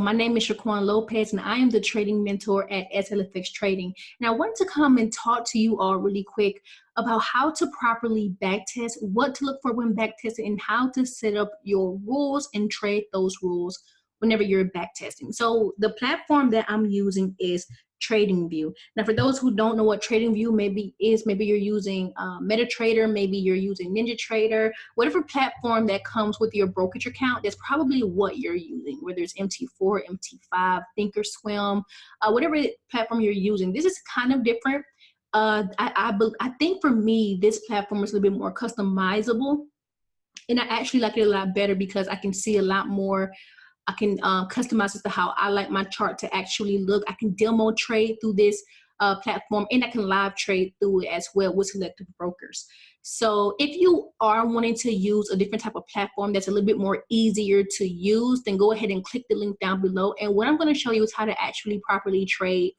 my name is Shaquan Lopez, and I am the trading mentor at SLFX Trading. And I wanted to come and talk to you all really quick about how to properly backtest, what to look for when backtesting, and how to set up your rules and trade those rules whenever you're backtesting. So the platform that I'm using is TradingView. Now, for those who don't know what TradingView maybe is, maybe you're using MetaTrader, maybe you're using NinjaTrader, whatever platform that comes with your brokerage account, that's probably what you're using, whether it's MT4, MT5, Thinkorswim, whatever platform you're using. This is kind of different. I think for me, this platform is a little bit more customizable, and I actually like it a lot better because I can see a lot more. I can customize as to how I like my chart to actually look. I can demo trade through this platform, and I can live trade through it as well with selective brokers. So if you are wanting to use a different type of platform that's a little bit more easier to use, then go ahead and click the link down below. And what I'm going to show you is how to actually properly trade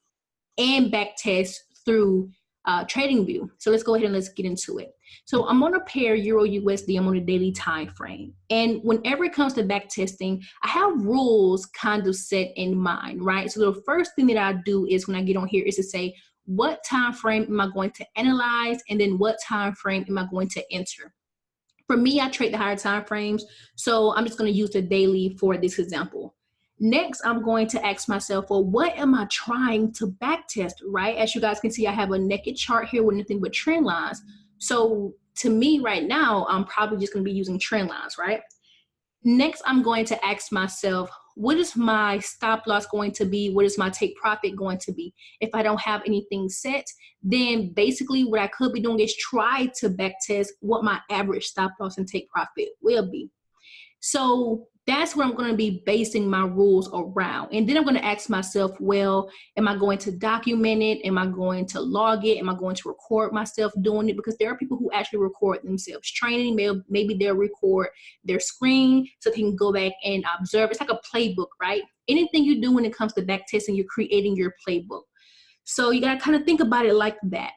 and backtest through TradingView. So let's go ahead and let's get into it. So I'm on a pair Euro USD. I'm on a daily time frame. And whenever it comes to backtesting, I have rules kind of set in mind, right? So the first thing that I do is when I get on here is to say, what time frame am I going to analyze? And then what time frame am I going to enter? For me, I trade the higher time frames. So I'm just going to use the daily for this example. Next, I'm going to ask myself, well, what am I trying to backtest, right? As you guys can see, I have a naked chart here with nothing but trend lines. So to me right now, I'm probably just going to be using trend lines, right? Next, I'm going to ask myself, what is my stop loss going to be? What is my take profit going to be? If I don't have anything set, then basically what I could be doing is try to backtest what my average stop loss and take profit will be. So that's what I'm going to be basing my rules around. And then I'm going to ask myself, well, am I going to document it? Am I going to log it? Am I going to record myself doing it? Because there are people who actually record themselves training. Maybe they'll record their screen so they can go back and observe. It's like a playbook, right? Anything you do when it comes to backtesting, you're creating your playbook. So you got to kind of think about it like that.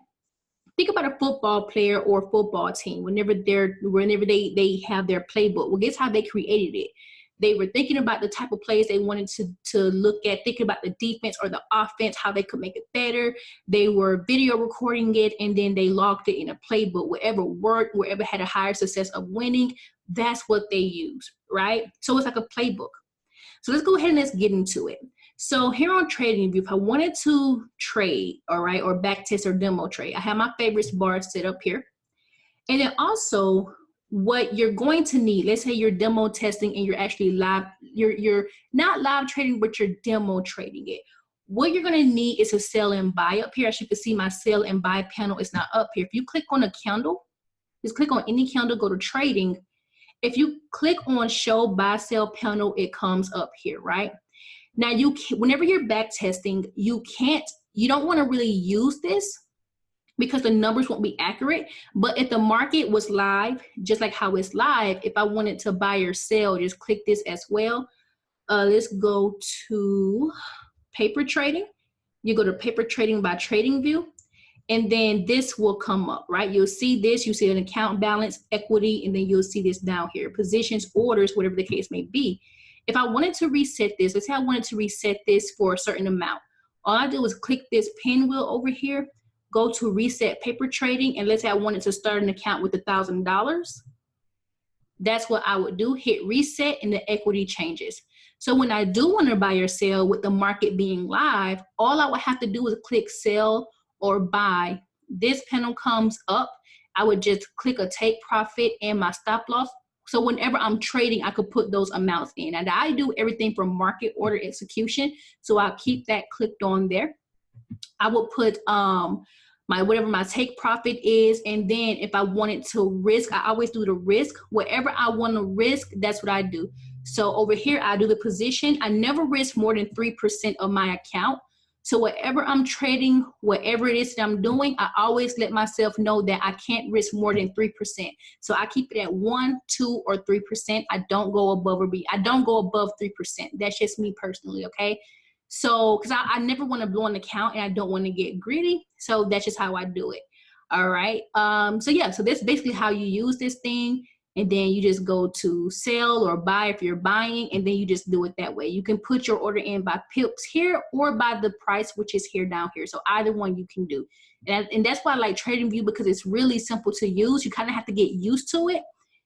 Think about a football player or football team whenever they have their playbook. Well, guess how they created it? They were thinking about the type of plays they wanted to look at, thinking about the defense or the offense, how they could make it better. They were video recording it, and then they logged it in a playbook. Wherever worked, wherever had a higher success of winning, that's what they use, right? So it's like a playbook. So let's go ahead and let's get into it. So here on TradingView, if I wanted to trade, all right, or backtest or demo trade, I have my favorites bar set up here. And then also what you're going to need, let's say you're demo testing and you're actually live, you're not live trading, but you're demo trading it. What you're going to need is a sell and buy up here. As you can see, my sell and buy panel is not up here. If you click on a candle, just click on any candle, go to trading. If you click on show buy sell panel, it comes up here, right? Now, whenever you're back testing, you don't want to really use this because the numbers won't be accurate. But if the market was live, just like how it's live, if I wanted to buy or sell, just click this as well. Let's go to paper trading. You go to paper trading by TradingView, and then this will come up, right? You'll see this, you see an account balance, equity, and then you'll see this down here, positions, orders, whatever the case may be. If I wanted to reset this, let's say I wanted to reset this for a certain amount. All I do is click this pinwheel over here, go to reset paper trading, and let's say I wanted to start an account with $1,000. That's what I would do, hit reset, and the equity changes. So when I do want to buy or sell with the market being live, all I would have to do is click sell or buy. This panel comes up. I would just click a take profit and my stop loss. So whenever I'm trading, I could put those amounts in. And I do everything from market order execution. So I'll keep that clicked on there. I will put whatever my take profit is. And then if I wanted to risk, I always do the risk. Whatever I want to risk, that's what I do. So over here, I do the position. I never risk more than 3% of my account. So whatever I'm trading, whatever it is that I'm doing, I always let myself know that I can't risk more than 3%. So I keep it at 1, 2, or 3%. I don't go above 3%. That's just me personally, okay? So, because I never want to blow an account and I don't want to get greedy. So that's just how I do it. All right. So yeah, so that's basically how you use this thing. and then you just go to sell or buy if you're buying, and then you just do it that way. You can put your order in by pips here or by the price, which is here down here. So either one you can do. And that's why I like TradingView, because it's really simple to use. You kind of have to get used to it.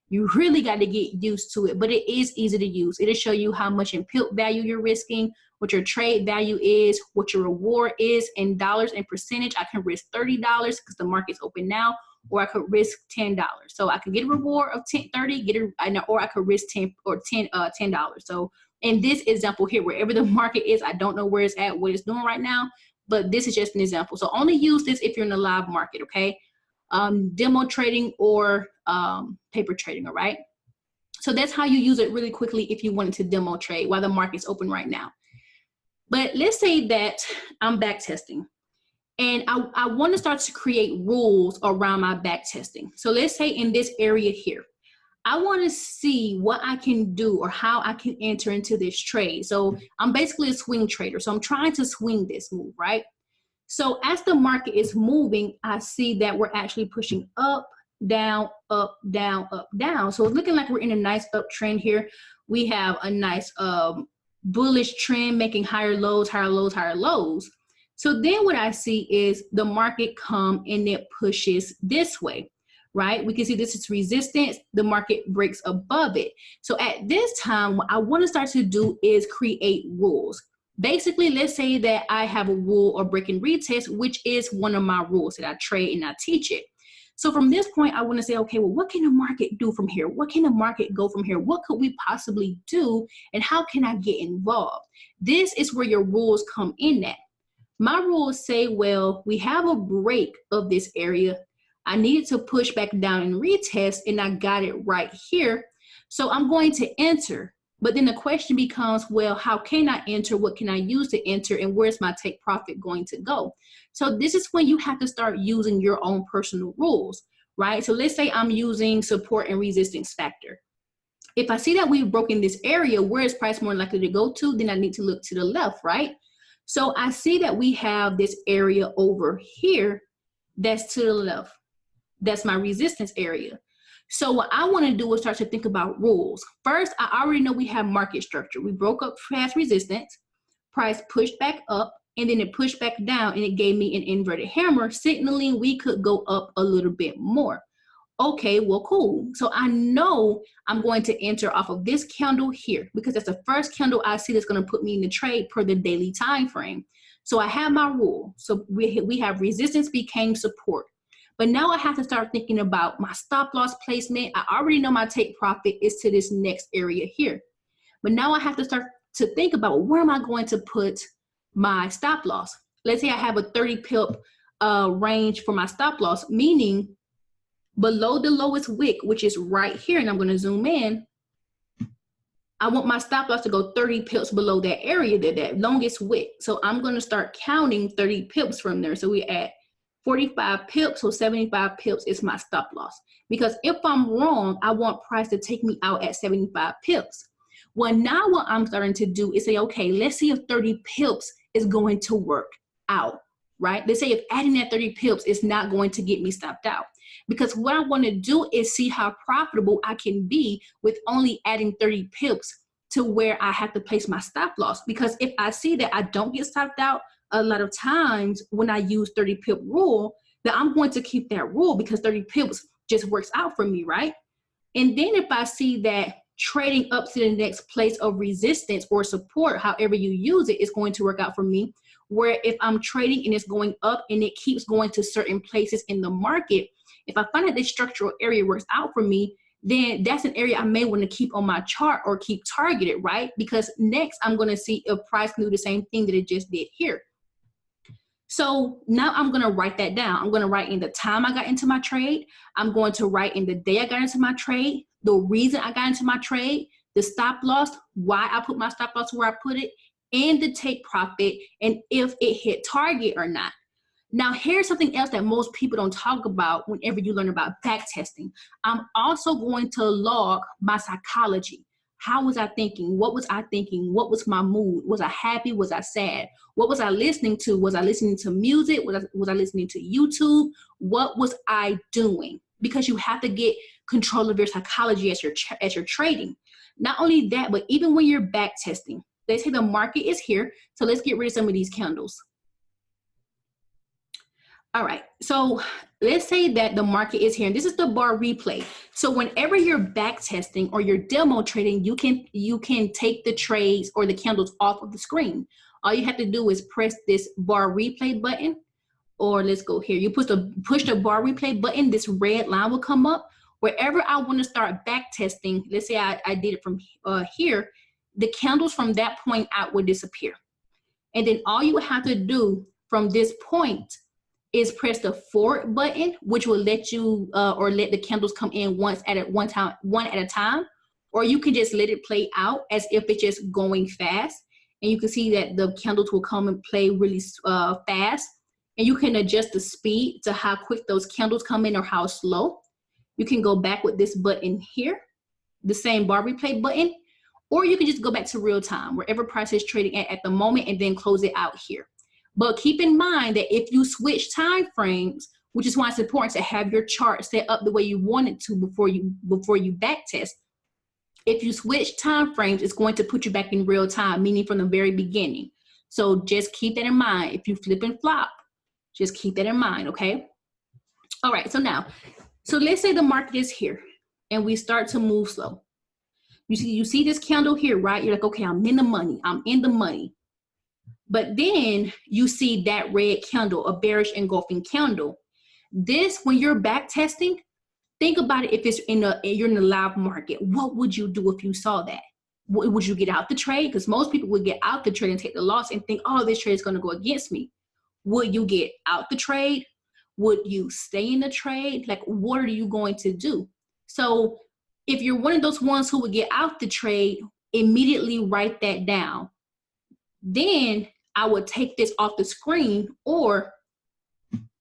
You really got to get used to it, but it is easy to use. It'll show you how much in pip value you're risking, what your trade value is, what your reward is in dollars and percentage. I can risk $30 because the market's open now, or I could risk $10. So I could get a reward of $30, or I could risk $10. So in this example here, wherever the market is, I don't know where it's at, what it's doing right now, but this is just an example. So only use this if you're in the live market, okay? Demo trading or paper trading, all right? So that's how you use it really quickly if you wanted to demo trade while the market's open right now. But let's say that I'm back testing and I want to start to create rules around my back testing. So let's say in this area here, I want to see what I can do or how I can enter into this trade. So I'm basically a swing trader. So I'm trying to swing this move, right? So as the market is moving, I see that we're actually pushing up, down, up, down, up, down. So it's looking like we're in a nice uptrend here. We have a nice bullish trend making higher lows, higher lows, higher lows. So then what I see is the market come and it pushes this way, right? We can see this is resistance. The market breaks above it. So at this time, what I want to start to do is create rules. Basically, let's say that I have a rule or break and retest, which is one of my rules that I trade and I teach it. So from this point, I want to say, okay, well, what can the market do from here? What can the market go from here? What could we possibly do? And how can I get involved? This is where your rules come in at. My rules say, well, we have a break of this area. I needed to push back down and retest, and I got it right here. So I'm going to enter. But then the question becomes, well, how can I enter? What can I use to enter? And where's my take profit going to go? So this is when you have to start using your own personal rules, right? So let's say I'm using support and resistance factor. If I see that we've broken this area, where is price more likely to go to? Then I need to look to the left, right? So I see that we have this area over here that's to the left. That's my resistance area. So what I want to do is start to think about rules. First, I already know we have market structure. We broke up past resistance, price pushed back up, and then it pushed back down, and it gave me an inverted hammer, signaling we could go up a little bit more. Okay, well, cool. So I know I'm going to enter off of this candle here because that's the first candle I see that's going to put me in the trade per the daily time frame. So I have my rule. So we have resistance became support. But now I have to start thinking about my stop loss placement. I already know my take profit is to this next area here. But now I have to start to think about where am I going to put my stop loss. Let's say I have a 30 pip range for my stop loss, meaning below the lowest wick, which is right here, and I'm going to zoom in. I want my stop loss to go 30 pips below that area, that longest wick. So I'm going to start counting 30 pips from there. So we add 45 pips, so 75 pips is my stop loss. Because if I'm wrong, I want price to take me out at 75 pips. Well, now what I'm starting to do is say, okay, let's see if 30 pips is going to work out, right? Let's say if adding that 30 pips is not going to get me stopped out. Because what I want to do is see how profitable I can be with only adding 30 pips to where I have to place my stop loss. Because if I see that I don't get stopped out a lot of times when I use 30 pip rule, then I'm going to keep that rule because 30 pips just works out for me, right? And then if I see that trading up to the next place of resistance or support, however you use it, is going to work out for me. Where if I'm trading and it's going up and it keeps going to certain places in the market, if I find that this structural area works out for me, then that's an area I may want to keep on my chart or keep targeted, right? Because next I'm going to see if price can do the same thing that it just did here. So now I'm going to write that down. I'm going to write in the time I got into my trade. I'm going to write in the day I got into my trade, the reason I got into my trade, the stop loss, why I put my stop loss where I put it, and the take profit, and if it hit target or not. Now, here's something else that most people don't talk about whenever you learn about back testing. I'm also going to log my psychology. How was I thinking? What was I thinking? What was my mood? Was I happy? Was I sad? What was I listening to? Was I listening to music? Was I listening to YouTube? What was I doing? because you have to get control of your psychology as you're trading. Not only that, but even when you're back testing, let's say the market is here. So let's get rid of some of these candles. All right, so let's say that the market is here, and this is the bar replay. So whenever you're back testing or you're demo trading, you can take the trades or the candles off of the screen. All you have to do is press this bar replay button, or let's go here. You push the bar replay button, this red line will come up. Wherever I want to start back testing, let's say I did it from here, the candles from that point out will disappear. And then all you have to do from this point is press the forward button, which will let you or let the candles come in one at a time, or you can just let it play out as if it's just going fast. And you can see that the candles will come and play really fast. And you can adjust the speed to how quick those candles come in or how slow. You can go back with this button here, the same bar replay button, or you can just go back to real time, wherever price is trading at the moment, and then close it out here. But keep in mind that if you switch time frames, which is why it's important to have your chart set up the way you want it to before you back test. If you switch time frames, it's going to put you back in real time, meaning from the very beginning. So just keep that in mind. If you flip and flop, just keep that in mind, okay? All right, so let's say the market is here and we start to move slow. You see this candle here, right? You're like, okay, I'm in the money. But then you see that red candle, a bearish engulfing candle. This, when you're back testing, think about it. If it's you're in the live market, what would you do if you saw that? Would you get out the trade? Because most people would get out the trade and take the loss and think, oh, this trade is going to go against me. Would you get out the trade? Would you stay in the trade? Like, what are you going to do? So if you're one of those ones who would get out the trade, immediately write that down. Then I would take this off the screen, or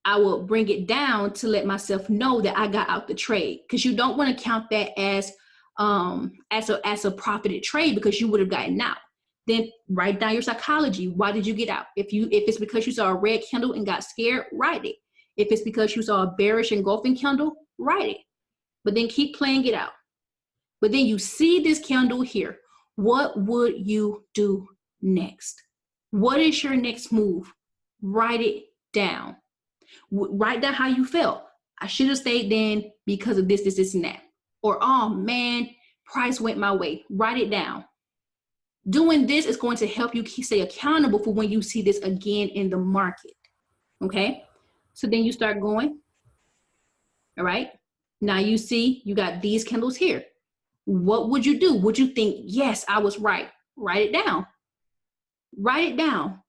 I will bring it down to let myself know that I got out the trade, because you don't want to count that as a profited trade because you would have gotten out. Then write down your psychology. Why did you get out? If it's because you saw a red candle and got scared, write it. If it's because you saw a bearish engulfing candle, write it. But then keep playing it out. But then you see this candle here. What would you do next? What is your next move? Write it down. Write down how you felt. I should have stayed then because of this, and that. Or, oh man, price went my way. Write it down. Doing this is going to help you stay accountable for when you see this again in the market. Okay? So then you start going. All right? Now you see you got these candles here. What would you do? Would you think, yes, I was right? Write it down. Write it down.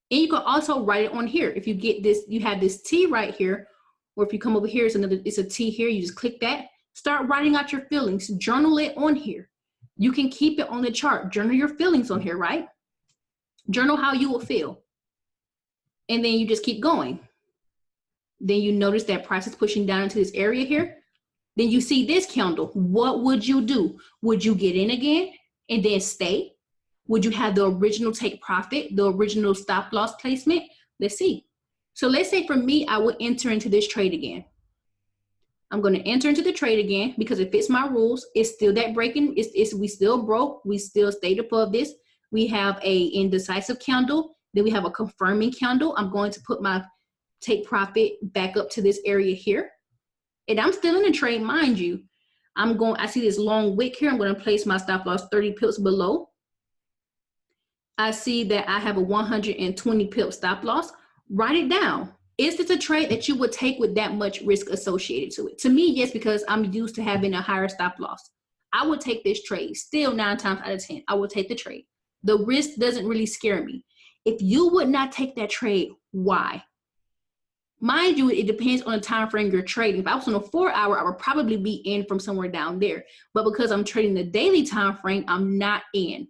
And you can also write it on here. If you get this, you have this T right here, or if you come over here, it's a T here, you just click that. Start writing out your feelings. Journal it on here. You can keep it on the chart. Journal your feelings on here, right? Journal how you will feel. And then you just keep going. Then you notice that price is pushing down into this area here. Then you see this candle. What would you do? Would you get in again and then stay? Would you have the original take profit, the original stop loss placement? Let's see. So let's say for me, I would enter into this trade again. I'm going to enter into the trade again because it fits my rules. It's still that breaking. We still broke. We still stayed above this. We have a indecisive candle. Then we have a confirming candle. I'm going to put my take profit back up to this area here. And I'm still in the trade, mind you. I see this long wick here. I'm going to place my stop loss 30 pips below. I see that I have a 120 pip stop loss. Write it down. Is this a trade that you would take with that much risk associated to it? To me, yes, because I'm used to having a higher stop loss. I would take this trade. Still 9 times out of 10, I would take the trade. The risk doesn't really scare me. If you would not take that trade, why? Mind you, it depends on the time frame you're trading. If I was on a 4-hour, I would probably be in from somewhere down there. But because I'm trading the daily time frame, I'm not in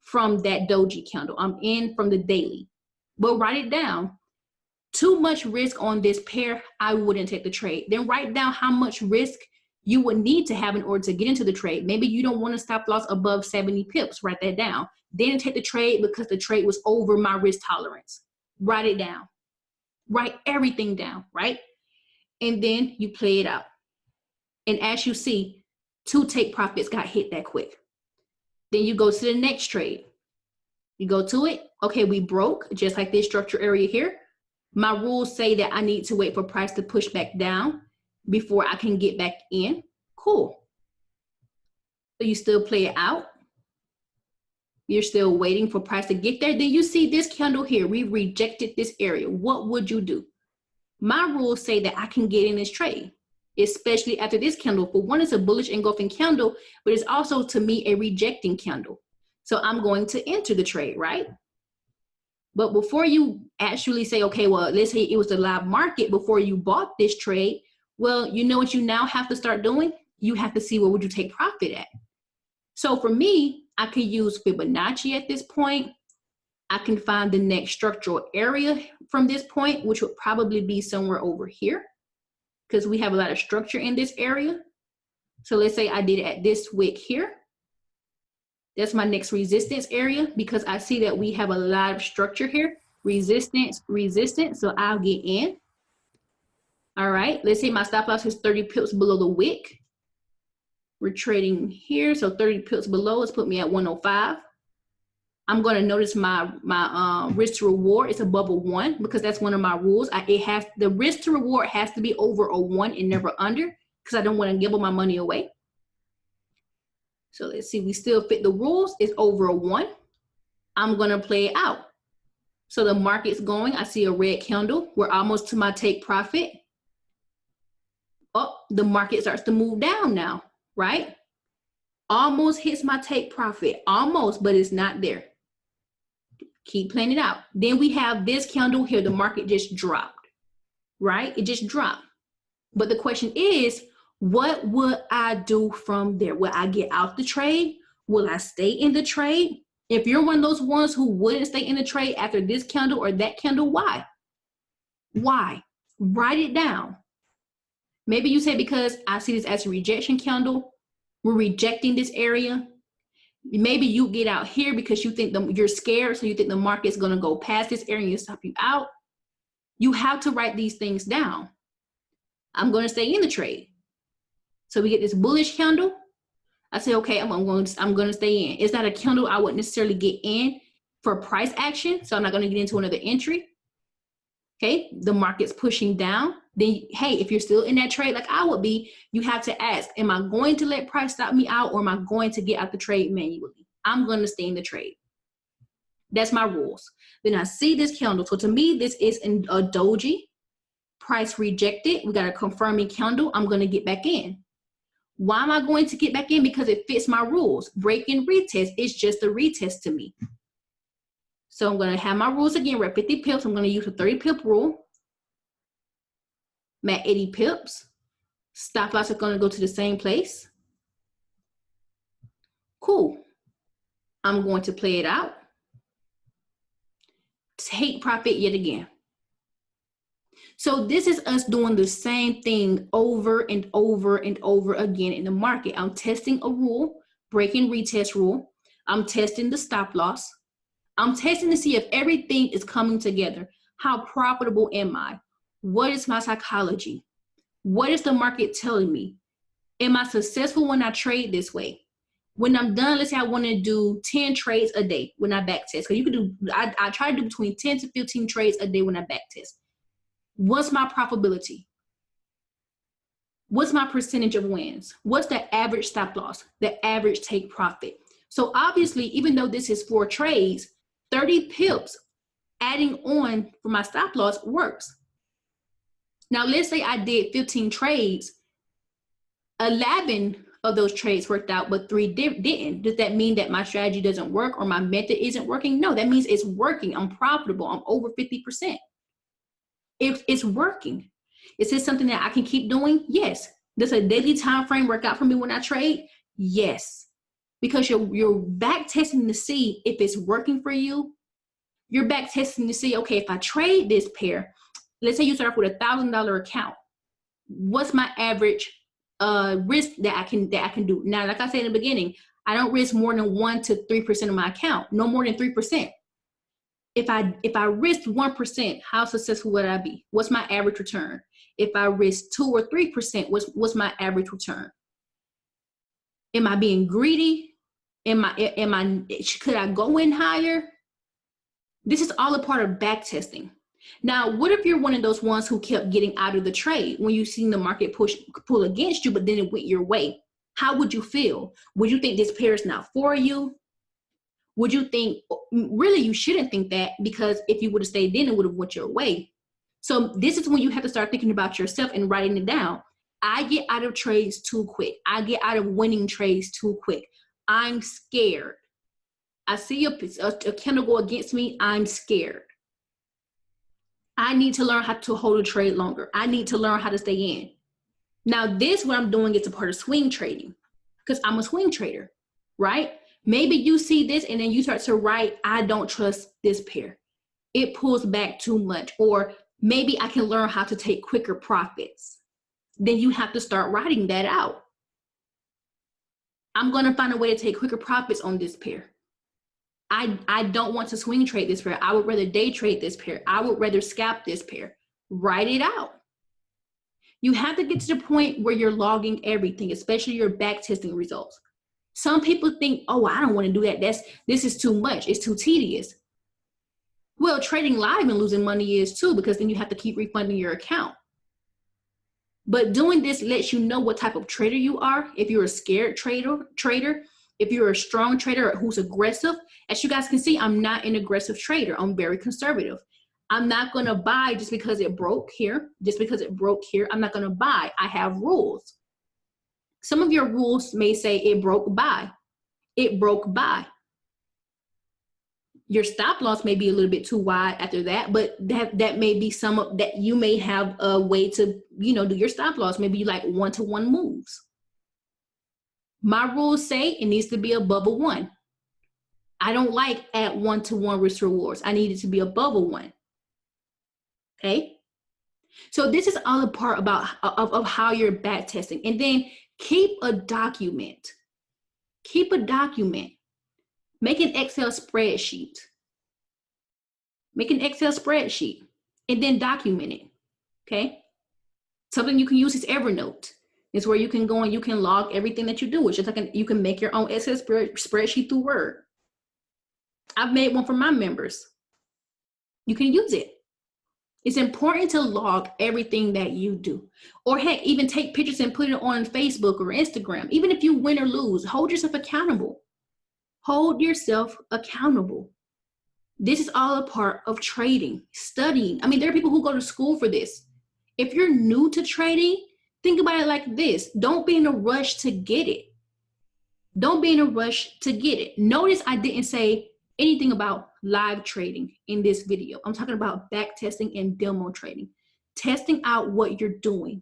from that doji candle. I'm in from the daily. But write it down. Too much risk on this pair, I wouldn't take the trade. Then write down how much risk you would need to have in order to get into the trade. Maybe you don't want to stop loss above 70 pips. Write that down. Then take the trade because the trade was over my risk tolerance. Write it down. Write everything down, right? And then you play it out. And as you see, 2 take profits got hit that quick. Then you go to the next trade. You go to it. Okay, we broke just like this structure area here. My rules say that I need to wait for price to push back down before I can get back in. Cool. So you still play it out. You're still waiting for price to get there. Then you see this candle here. We rejected this area. What would you do? My rules say that I can get in this trade, especially after this candle. For one, it's a bullish engulfing candle, but it's also, to me, a rejecting candle. So I'm going to enter the trade, right? But before you actually say, okay, well, let's say it was a live market before you bought this trade, well, you know what you now have to start doing? You have to see where would you take profit at. So for me, I can use Fibonacci at this point. I can find the next structural area from this point, which would probably be somewhere over here because we have a lot of structure in this area. So let's say I did it at this wick here. That's my next resistance area because I see that we have a lot of structure here. Resistance, resistance, so I'll get in. All right, let's say my stop loss is 30 pips below the wick. We're trading here, so 30 pips below, let's put me at 105. I'm gonna notice my risk to reward is above a 1 because that's one of my rules. The risk to reward has to be over a 1 and never under because I don't wanna gamble my money away. So let's see, we still fit the rules. It's over a 1. I'm gonna play it out. So the market's going, I see a red candle. We're almost to my take profit. Oh, the market starts to move down now, right? Almost hits my take profit, almost, but it's not there. Keep playing it out. Then we have this candle here, the market just dropped, right? It just dropped. But the question is, what would I do from there? Will I get out the trade? Will I stay in the trade? If you're one of those ones who wouldn't stay in the trade after this candle or that candle, why? Why? Write it down. Maybe you say, because I see this as a rejection candle. We're rejecting this area. Maybe you get out here because you think you're scared, so you think the market's going to go past this area and stop you out. You have to write these things down. I'm going to stay in the trade. So we get this bullish candle. I say, okay, I'm going to stay in. It's not a candle I wouldn't necessarily get in for price action, so I'm not going to get into another entry. Okay, the market's pushing down. Then, hey, if you're still in that trade like I would be, you have to ask, am I going to let price stop me out or am I going to get out the trade manually? I'm going to stay in the trade. That's my rules. Then I see this candle. So to me, this is a doji. Price rejected. We got a confirming candle. I'm going to get back in. Why am I going to get back in? Because it fits my rules. Break and retest. It's just a retest to me. So I'm going to have my rules again. We're at 50 pips. I'm going to use a 30 pip rule. I'm at 80 pips. Stop loss is going to go to the same place. Cool. I'm going to play it out. Take profit yet again. So this is us doing the same thing over and over and over again in the market. I'm testing a rule, breaking retest rule. I'm testing the stop loss. I'm testing to see if everything is coming together. How profitable am I? What is my psychology? What is the market telling me? Am I successful when I trade this way? When I'm done, let's say I want to do 10 trades a day when I back test. Because you can do, I try to do between 10 to 15 trades a day when I back test. What's my profitability? What's my percentage of wins? What's the average stop loss? The average take profit? So obviously, even though this is 4 trades, 30 pips adding on for my stop loss works. Now, let's say I did 15 trades. 11 of those trades worked out, but 3 didn't. Does that mean that my strategy doesn't work or my method isn't working? No, that means it's working. I'm profitable. I'm over 50%. It's working. Is this something that I can keep doing? Yes. Does a daily time frame work out for me when I trade? Yes. Because you're back testing to see if it's working for you. You're back testing to see, okay, if I trade this pair, let's say you start off with $1,000 account. What's my average risk that I can do? Now, like I said in the beginning, I don't risk more than 1 to 3% of my account. No more than 3%. If I risked 1%, how successful would I be? What's my average return? If I risk 2 or 3%, what's my average return? Am I being greedy? Could I go in higher? This is all a part of back testing. Now, what if you're one of those ones who kept getting out of the trade when you seen the market pull against you, but then it went your way? How would you feel? Would you think this pair is not for you? Would you think, really, you shouldn't think that, because if you would have stayed in, it would have went your way. So this is when you have to start thinking about yourself and writing it down. I get out of trades too quick. I get out of winning trades too quick. I'm scared. I see a candle go against me. I'm scared. I need to learn how to hold a trade longer. I need to learn how to stay in. Now, this, what I'm doing, is a part of swing trading, because I'm a swing trader, right? Maybe you see this and then you start to write, I don't trust this pair. It pulls back too much. Or maybe I can learn how to take quicker profits. Then you have to start writing that out. I'm going to find a way to take quicker profits on this pair. I don't want to swing trade this pair. I would rather day trade this pair. I would rather scalp this pair. Write it out. You have to get to the point where you're logging everything, especially your back testing results. Some people think, oh, I don't want to do that. This is too much. It's too tedious. Well, trading live and losing money is too, because then you have to keep refunding your account. But doing this lets you know what type of trader you are. If you're a scared trader, if you're a strong trader who's aggressive. As you guys can see, I'm not an aggressive trader. I'm very conservative. I'm not going to buy just because it broke here. Just because it broke here, I'm not going to buy. I have rules. Some of your rules may say it broke by. It broke by. Your stop loss may be a little bit too wide after that, but that may be some of that. You may have a way to, do your stop loss. Maybe you like 1-to-1 moves. My rules say it needs to be above a 1. I don't like at 1-to-1 risk rewards. I need it to be above a 1. Okay. So this is all a part of how you're back testing. And then keep a document. Keep a document. Make an Excel spreadsheet. Make an Excel spreadsheet and then document it. Okay. Something you can use is Evernote. It's where you can go and you can log everything that you do. It's just like you can make your own Excel spreadsheet through Word. I've made one for my members. You can use it. It's important to log everything that you do. Or heck, even take pictures and put it on Facebook or Instagram. Even if you win or lose, hold yourself accountable. Hold yourself accountable. This is all a part of trading, studying. I mean, there are people who go to school for this. If you're new to trading, think about it like this. Don't be in a rush to get it. Don't be in a rush to get it. Notice I didn't say anything about live trading in this video. I'm talking about back testing and demo trading. Testing out what you're doing.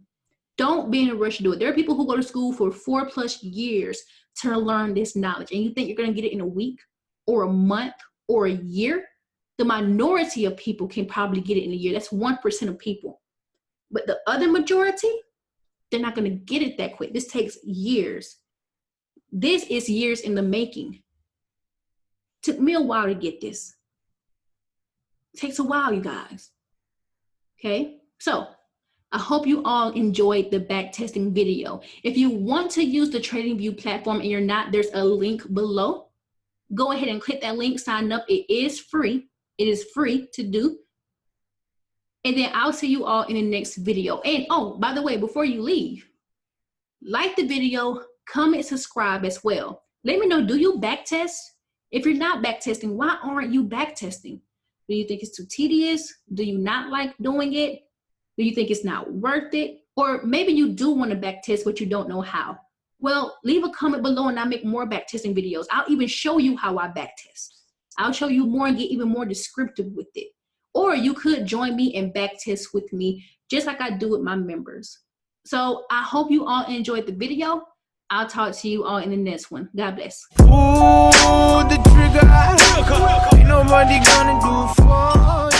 Don't be in a rush to do it. There are people who go to school for 4+ years to learn this knowledge, and you think you're going to get it in a week or a month or a year. The minority of people can probably get it in a year. That's 1% of people. But the other majority, they're not going to get it that quick. This takes years. This is years in the making. Took me a while to get this. It takes a while, you guys. Okay, so I hope you all enjoyed the back testing video. If you want to use the TradingView platform and you're not, there's a link below. Go ahead and click that link, sign up. It is free. It is free to do. And then I'll see you all in the next video. And oh, by the way, before you leave, like the video, comment, subscribe as well. Let me know, do you back test? If you're not back testing, why aren't you back testing? Do you think it's too tedious? Do you not like doing it? Do you think it's not worth it? Or maybe you do want to back test, but you don't know how. Well, leave a comment below and I'll make more back testing videos. I'll even show you how I back test. I'll show you more and get even more descriptive with it. Or you could join me and back test with me, just like I do with my members. So I hope you all enjoyed the video. I'll talk to you all in the next one. God bless. Pull the trigger. Ain't nobody gonna do for you.